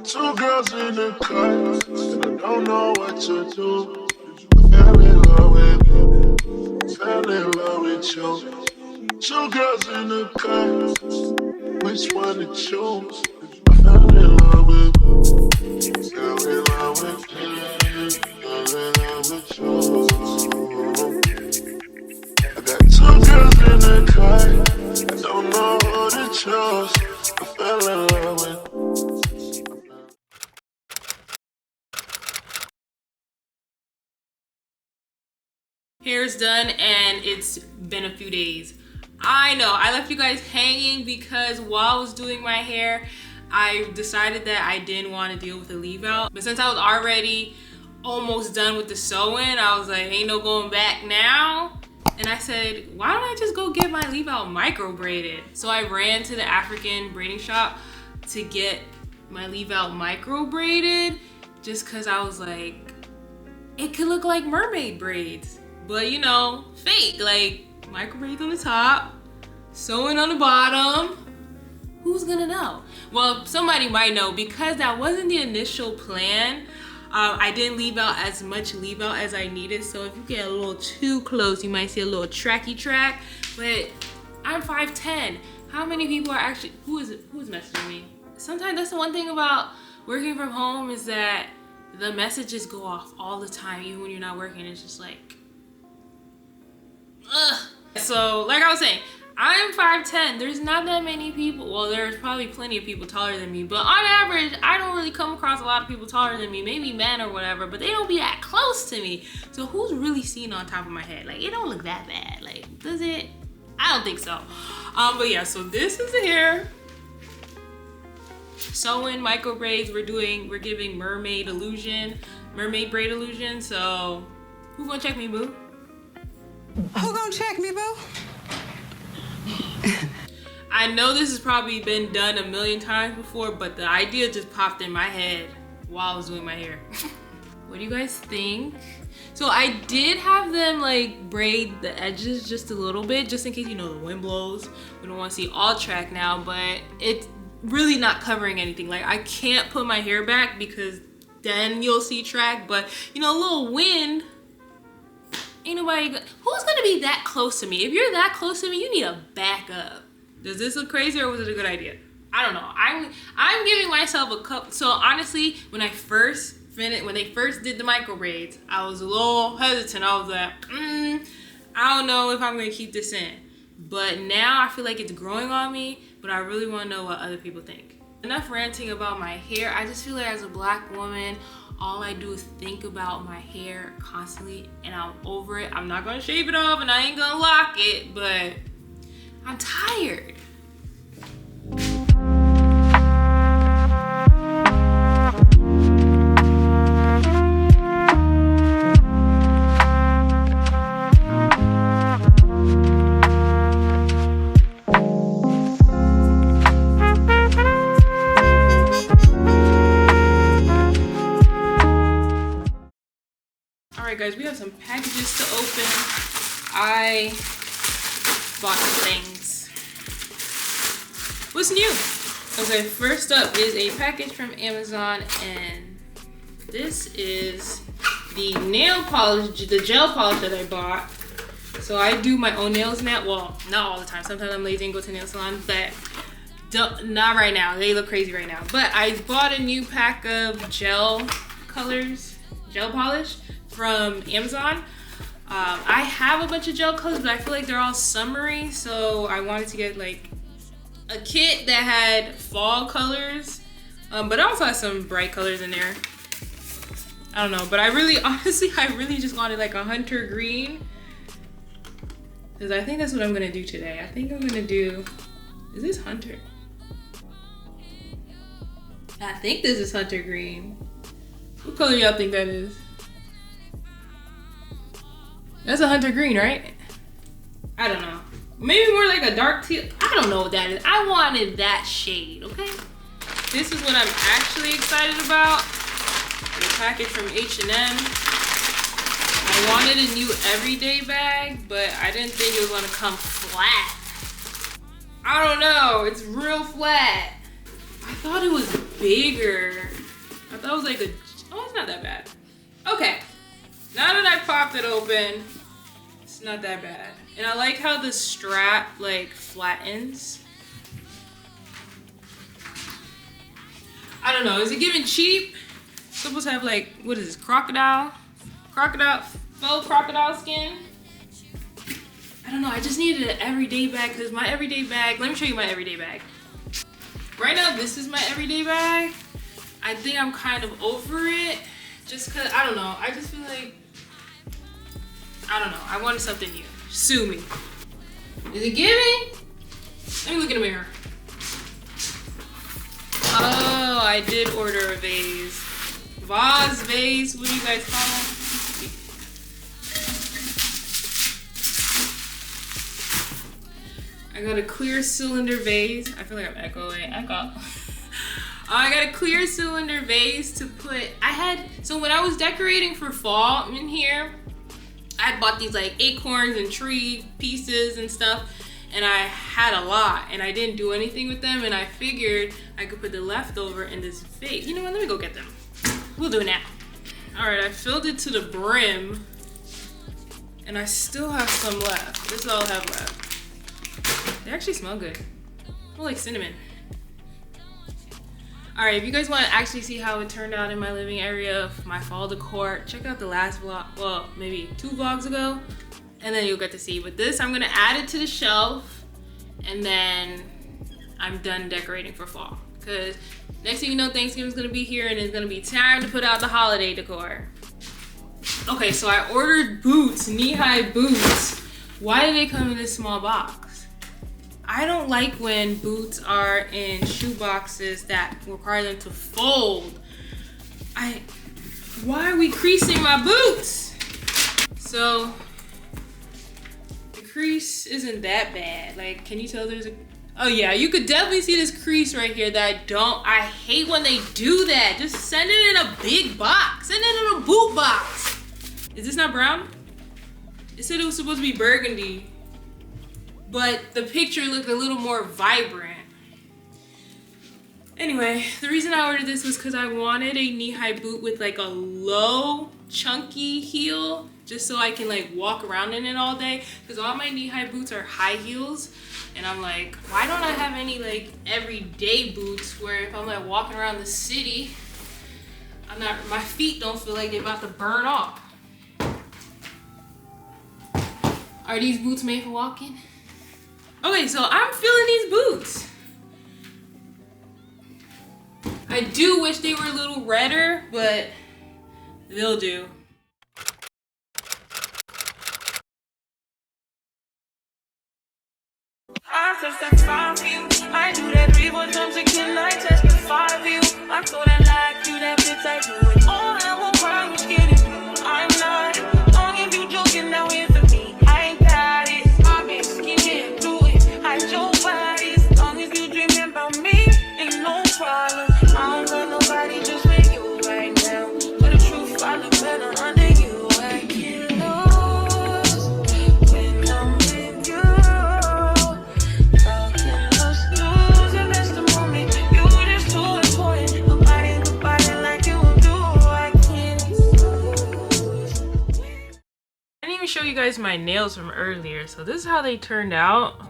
Two girls in the car, and I don't know what to do. I fell in love with you, fell in love with you. Two girls in the car, which one to choose? I fell in love with you, fell in love with you, fell in love with you. I got two girls in the car, I don't know who to choose. I fell in love with you. Hair's done and it's been a few days. I know I left you guys hanging because while I was doing my hair, I decided that I didn't want to deal with the leave out. But since I was already almost done with the sewing, I was like, ain't no going back now. And I said, why don't I just go get my leave out micro braided? So I ran to the African braiding shop to get my leave out micro braided just cause I was like, it could look like mermaid braids. But you know, fake, like micro braids on the top, sewing on the bottom. Who's gonna know? Well, somebody might know because that wasn't the initial plan. I didn't leave out as much leave out as I needed. So if you get a little too close, you might see a little tracky track. But I'm 5'10". How many people are actually, who's messaging me? Sometimes that's the one thing about working from home is that the messages go off all the time, even when you're not working. It's just like, ugh. So like I was saying, I'm 5'10". There's not that many people. Well, there's probably plenty of people taller than me, but on average, I don't really come across a lot of people taller than me, maybe men or whatever, but they don't be that close to me. So who's really seen on top of my head? Like, it don't look that bad. Like, does it? I don't think so. But yeah, so this is the hair. Sewing micro braids. We're giving mermaid braid illusion. So who gonna check me, boo? Who gonna check me, boo? I know this has probably been done a million times before, but the idea just popped in my head while I was doing my hair. What do you guys think? So I did have them like braid the edges just a little bit, just in case, you know, the wind blows. We don't want to see all track now, but it's really not covering anything. Like, I can't put my hair back because then you'll see track, but you know, a little wind, ain't nobody, who's gonna be that close to me? If you're that close to me, you need to back up. Does this look crazy or was it a good idea? I don't know. I'm giving myself a couple. So honestly, when they first did the micro braids, I was a little hesitant. I was like, I don't know if I'm gonna keep this in. But now I feel like it's growing on me, but I really wanna know what other people think. Enough ranting about my hair. I just feel like as a black woman, all I do is think about my hair constantly and I'm over it. I'm not gonna shave it off and I ain't gonna lock it, but I'm tired. Alright guys, we have some packages to open. I bought some things. What's new? Okay, first up is a package from Amazon, and this is the nail polish, the gel polish that I bought. So I do my own nails now. Well, not all the time. Sometimes I'm lazy and go to nail salon, but not right now. They look crazy right now. But I bought a new pack of gel polish from Amazon. I have a bunch of gel colors, but I feel like they're all summery, so I wanted to get like a kit that had fall colors, but it also has some bright colors in there. I don't know, but I really just wanted like a hunter green, because I think that's what I'm gonna do today. I think I'm gonna do, is this hunter? I think this is hunter green. What color y'all think that is? That's a hunter green, right? I don't know. Maybe more like a dark teal. I don't know what that is. I wanted that shade, okay? This is what I'm actually excited about. The package from H&M. I wanted a new everyday bag, but I didn't think it was gonna come flat. I don't know, it's real flat. I thought it was bigger. That was like a, oh, it's not that bad. Okay, now that I popped it open, it's not that bad. And I like how the strap like flattens. I don't know, is it giving cheap? It's supposed to have like, what is this, crocodile, faux crocodile skin? I don't know, I just needed an everyday bag because my everyday bag, let me show you my everyday bag. Right now, this is my everyday bag. I think I'm kind of over it just cause, I don't know, I just feel like, I don't know, I wanted something new. Sue me. Is it giving? Let me look in the mirror. Oh, I did order a vase. Vase, what do you guys call them? I got a clear cylinder vase. I feel like I'm echoing. I got a clear cylinder vase to put, so when I was decorating for fall in here, I bought these like acorns and tree pieces and stuff, and I had a lot and I didn't do anything with them, and I figured I could put the leftover in this vase. You know what, let me go get them. We'll do it now. All right, I filled it to the brim and I still have some left. This is all I have left. They actually smell good. Smell like cinnamon. All right, if you guys want to actually see how it turned out in my living area, my fall decor, check out the last vlog, well, maybe 2 vlogs ago, and then you'll get to see. But this, I'm gonna add it to the shelf, and then I'm done decorating for fall. Because next thing you know, Thanksgiving's gonna be here, and it's gonna be time to put out the holiday decor. Okay, so I ordered boots, knee-high boots. Why do they come in this small box? I don't like when boots are in shoe boxes that require them to fold. Why are we creasing my boots? So, the crease isn't that bad. Like, can you tell there's a, oh yeah, you could definitely see this crease right here that I hate when they do that. Just send it in a big box. Send it in a boot box. Is this not brown? It said it was supposed to be burgundy, but the picture looked a little more vibrant. Anyway, the reason I ordered this was because I wanted a knee-high boot with like a low, chunky heel, just so I can like walk around in it all day. Because all my knee-high boots are high heels, and I'm like, why don't I have any like everyday boots where if I'm like walking around the city, my feet don't feel like they're about to burn off. Are these boots made for walking? Okay, so I'm feeling these boots. I do wish they were a little redder, but they'll do. I testify for you. I do that 3 more times again. I testify for you. I'm so that like you, that bitch I do it. All I won't cry, was kidding. I'm not. Long if you joking, now here for me. I ain't got it. I've been skinning through it. I your body. As long as you dreaming about me, ain't no problem. I don't got nobody just with you right now. For the truth, I look better under you. I get lost when I'm with you. How can us lose and miss the moment? You just too important. Nobody could body like you do. I can't lose. I didn't even show you guys my nails from earlier, so this is how they turned out.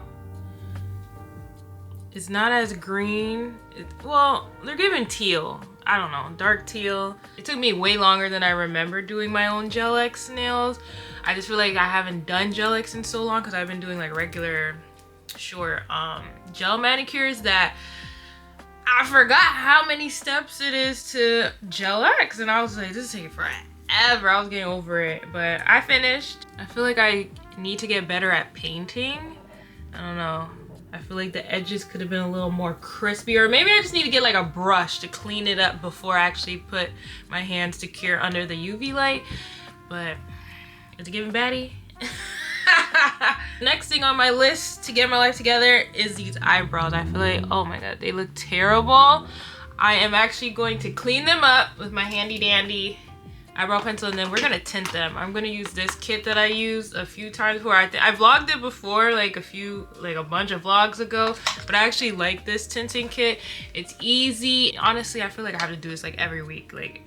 It's not as green. Well, they're giving teal. I don't know, dark teal. It took me way longer than I remember doing my own Gel X nails. I just feel like I haven't done Gel X in so long because I've been doing like regular short gel manicures that I forgot how many steps it is to Gel X, and I was like, this is taking forever. I was getting over it, but I finished. I feel like I need to get better at painting. I don't know. I feel like the edges could have been a little more crispy, or maybe I just need to get like a brush to clean it up before I actually put my hands to cure under the UV light. But is it giving baddie? Next thing on my list to get my life together is these eyebrows. I feel like, oh my god, they look terrible. I am actually going to clean them up with my handy dandy eyebrow pencil, and then we're gonna tint them. I'm gonna use this kit that I used a few times before. I vlogged it before, like a bunch of vlogs ago, but I actually like this tinting kit. It's easy. Honestly, I feel like I have to do this like every week. Like,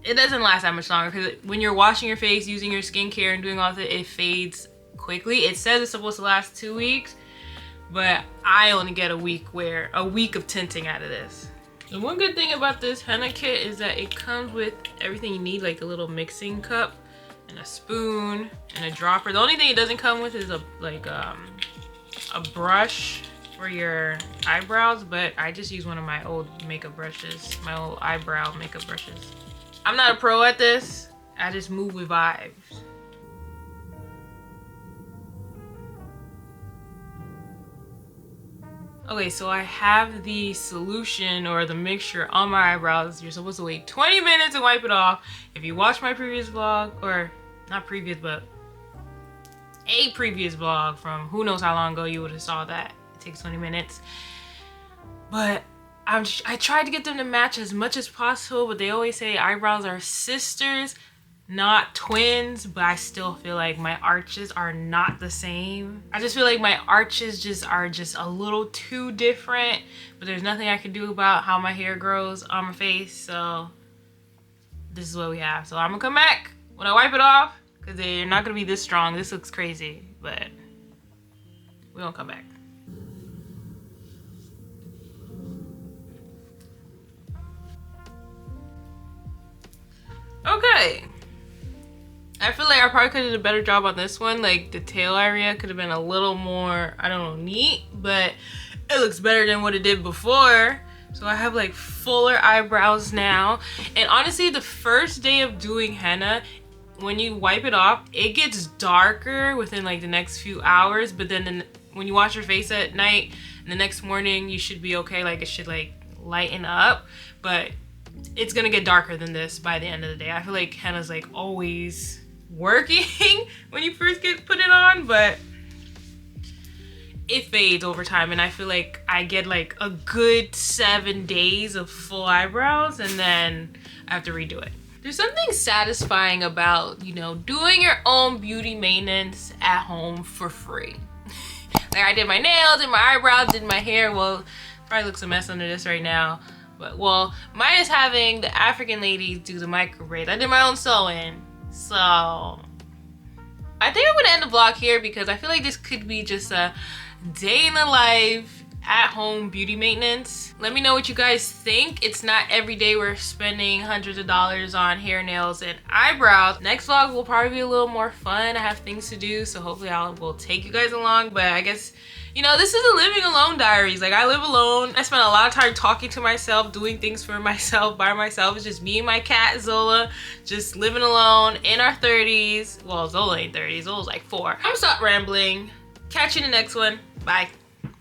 it doesn't last that much longer because when you're washing your face, using your skincare and doing all that, it fades quickly. It says it's supposed to last 2 weeks, but I only get a week of tinting out of this. The one good thing about this henna kit is that it comes with everything you need, like a little mixing cup and a spoon and a dropper. The only thing it doesn't come with is a brush for your eyebrows, but I just use one of my old makeup brushes, my old eyebrow makeup brushes. I'm not a pro at this. I just move with vibes. Okay, so I have the solution or the mixture on my eyebrows. You're supposed to wait 20 minutes and wipe it off. If you watch my previous vlog, or not previous, but a previous vlog from who knows how long ago, you would have saw that. It takes 20 minutes. But I tried to get them to match as much as possible, but they always say eyebrows are sisters, not twins, but I still feel like my arches are not the same. I just feel like my arches are just a little too different, but there's nothing I can do about how my hair grows on my face, so this is what we have. So I'm gonna come back when I wipe it off, because they're not gonna be this strong. This looks crazy, but we're gonna come back. Okay. I feel like I probably could have done a better job on this one. Like the tail area could have been a little more, I don't know, neat, but it looks better than what it did before. So I have like fuller eyebrows now. And honestly, the first day of doing henna, when you wipe it off, it gets darker within like the next few hours. But then when you wash your face at night and the next morning, you should be okay. Like it should like lighten up, but it's gonna get darker than this by the end of the day. I feel like henna's like always working when you first put it on, but it fades over time, and I feel like I get like a good 7 days of full eyebrows and then I have to redo it. There's something satisfying about, you know, doing your own beauty maintenance at home for free. Like I did my nails, did my eyebrows, did my hair. Well, probably looks a mess under this right now, but well, minus having the African ladies do the micro braids. I did my own sewing. So I think I'm gonna end the vlog here because I feel like this could be just a day in the life at home beauty maintenance. Let me know what you guys think. It's not every day we're spending hundreds of dollars on hair, nails, and eyebrows. Next vlog will probably be a little more fun. I have things to do, so hopefully I will take you guys along. But I guess, you know, this is a living alone diaries. Like I live alone. I spend a lot of time talking to myself, doing things for myself, by myself. It's just me and my cat Zola, just living alone in our 30s. Well, Zola ain't 30s, Zola's like 4. I'm gonna stop rambling. Catch you in the next one. Bye.